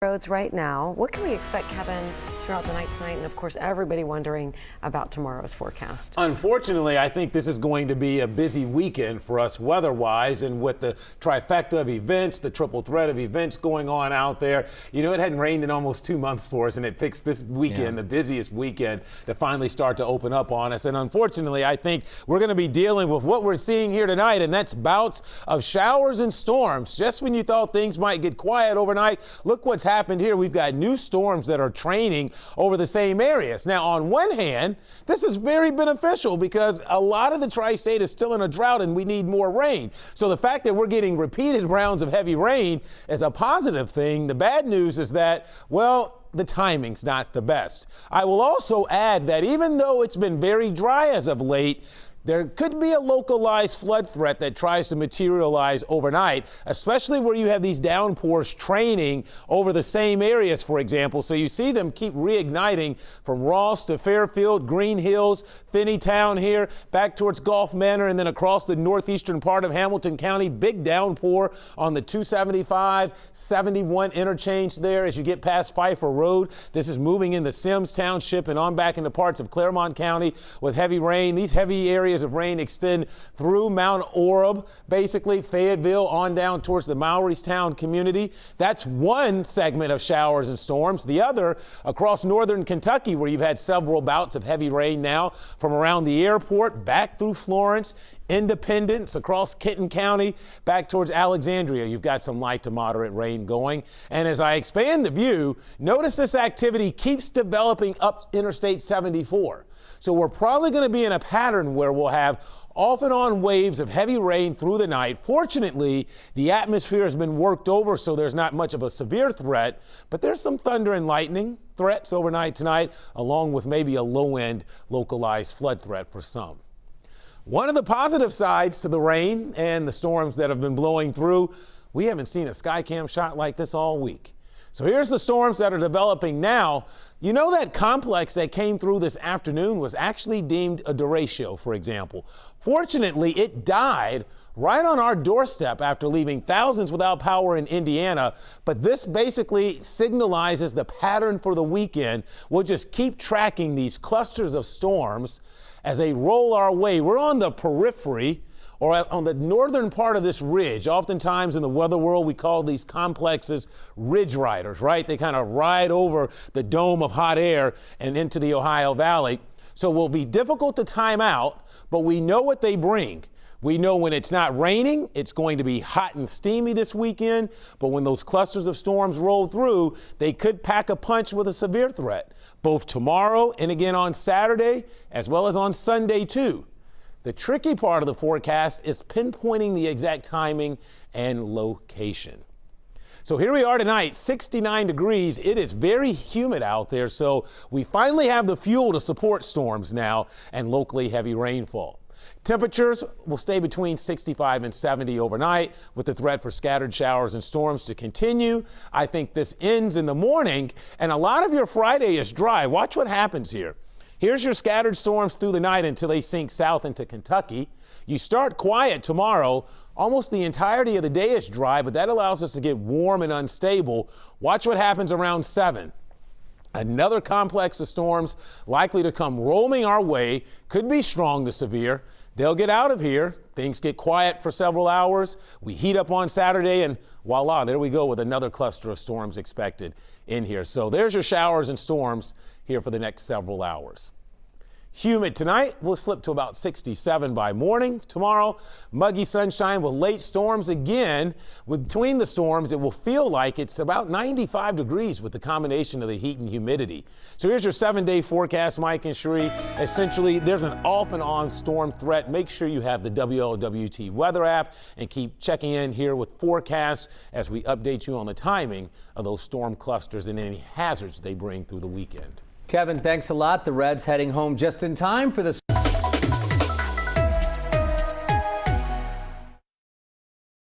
Roads right now. What can we expect, Kevin, throughout the night tonight? And of course, everybody wondering about tomorrow's forecast. Unfortunately, I think this is going to be a busy weekend for us weather-wise, and with the trifecta of events, the triple threat of events going on out there. You know, it hadn't rained in almost 2 months for us, and it picks this weekend, the busiest weekend, to finally start to open up on us. And unfortunately, I think we're going to be dealing with what we're seeing here tonight, and that's bouts of showers and storms. Just when you thought things might get quiet overnight, look what's happened here. We've got new storms that are training over the same areas. Now, on one hand, this is very beneficial because a lot of the tri-state is still in a drought and we need more rain. So the fact that we're getting repeated rounds of heavy rain is a positive thing. The bad news is that, well, the timing's not the best. I will also add that even though it's been very dry as of late, there could be a localized flood threat that tries to materialize overnight, especially where you have these downpours training over the same areas, for example. So you see them keep reigniting from Ross to Fairfield, Green Hills, Finneytown here, back towards Gulf Manor, and then across the northeastern part of Hamilton County. Big downpour on the 275-71 interchange there as you get past Pfeiffer Road. This is moving into Sims Township and on back into parts of Claremont County with heavy rain. These heavy areas of rain extend through Mount Orab, basically Fayetteville on down towards the Mowrystown community. That's one segment of showers and storms. The other across northern Kentucky, where you've had several bouts of heavy rain now from around the airport back through Florence, Independence, across Kenton County, back towards Alexandria. You've got some light to moderate rain going. And as I expand the view, notice this activity keeps developing up Interstate 74. So we're probably going to be in a pattern where we'll have off and on waves of heavy rain through the night. Fortunately, the atmosphere has been worked over, so there's not much of a severe threat, but there's some thunder and lightning threats overnight tonight, along with maybe a low-end localized flood threat for some. One of the positive sides to the rain and the storms that have been blowing through, we haven't seen a Skycam shot like this all week. So here's the storms that are developing now. You know that complex that came through this afternoon was actually deemed a derecho, for example. Fortunately, it died right on our doorstep after leaving thousands without power in Indiana. But this basically signalizes the pattern for the weekend. We'll just keep tracking these clusters of storms as they roll our way. We're on the periphery, or on the northern part of this ridge. Oftentimes in the weather world, we call these complexes ridge riders, right? They kind of ride over the dome of hot air and into the Ohio Valley. So it will be difficult to time out, but we know what they bring. We know when it's not raining, it's going to be hot and steamy this weekend, but when those clusters of storms roll through, they could pack a punch with a severe threat, both tomorrow and again on Saturday, as well as on Sunday too. The tricky part of the forecast is pinpointing the exact timing and location. So here we are tonight, 69 degrees. It is very humid out there, so we finally have the fuel to support storms now and locally heavy rainfall. Temperatures will stay between 65 and 70 overnight, with the threat for scattered showers and storms to continue. I think this ends in the morning, and a lot of your Friday is dry. Watch what happens here. Here's your scattered storms through the night until they sink south into Kentucky. You start quiet tomorrow. Almost the entirety of the day is dry, but that allows us to get warm and unstable. Watch what happens around 7. Another complex of storms likely to come rolling our way, could be strong to severe. They'll get out of here. Things get quiet for several hours. We heat up on Saturday, and voila, there we go with another cluster of storms expected in here. So there's your showers and storms here for the next several hours. Humid tonight, we'll slip to about 67 by morning. Tomorrow, muggy sunshine with late storms again. Between the storms, it will feel like it's about 95 degrees with the combination of the heat and humidity. So here's your 7-day forecast, Mike and Cherie. Essentially, there's an off and on storm threat. Make sure you have the WLWT weather app and keep checking in here with forecasts as we update you on the timing of those storm clusters and any hazards they bring through the weekend. Kevin, thanks a lot. The Reds heading home just in time for the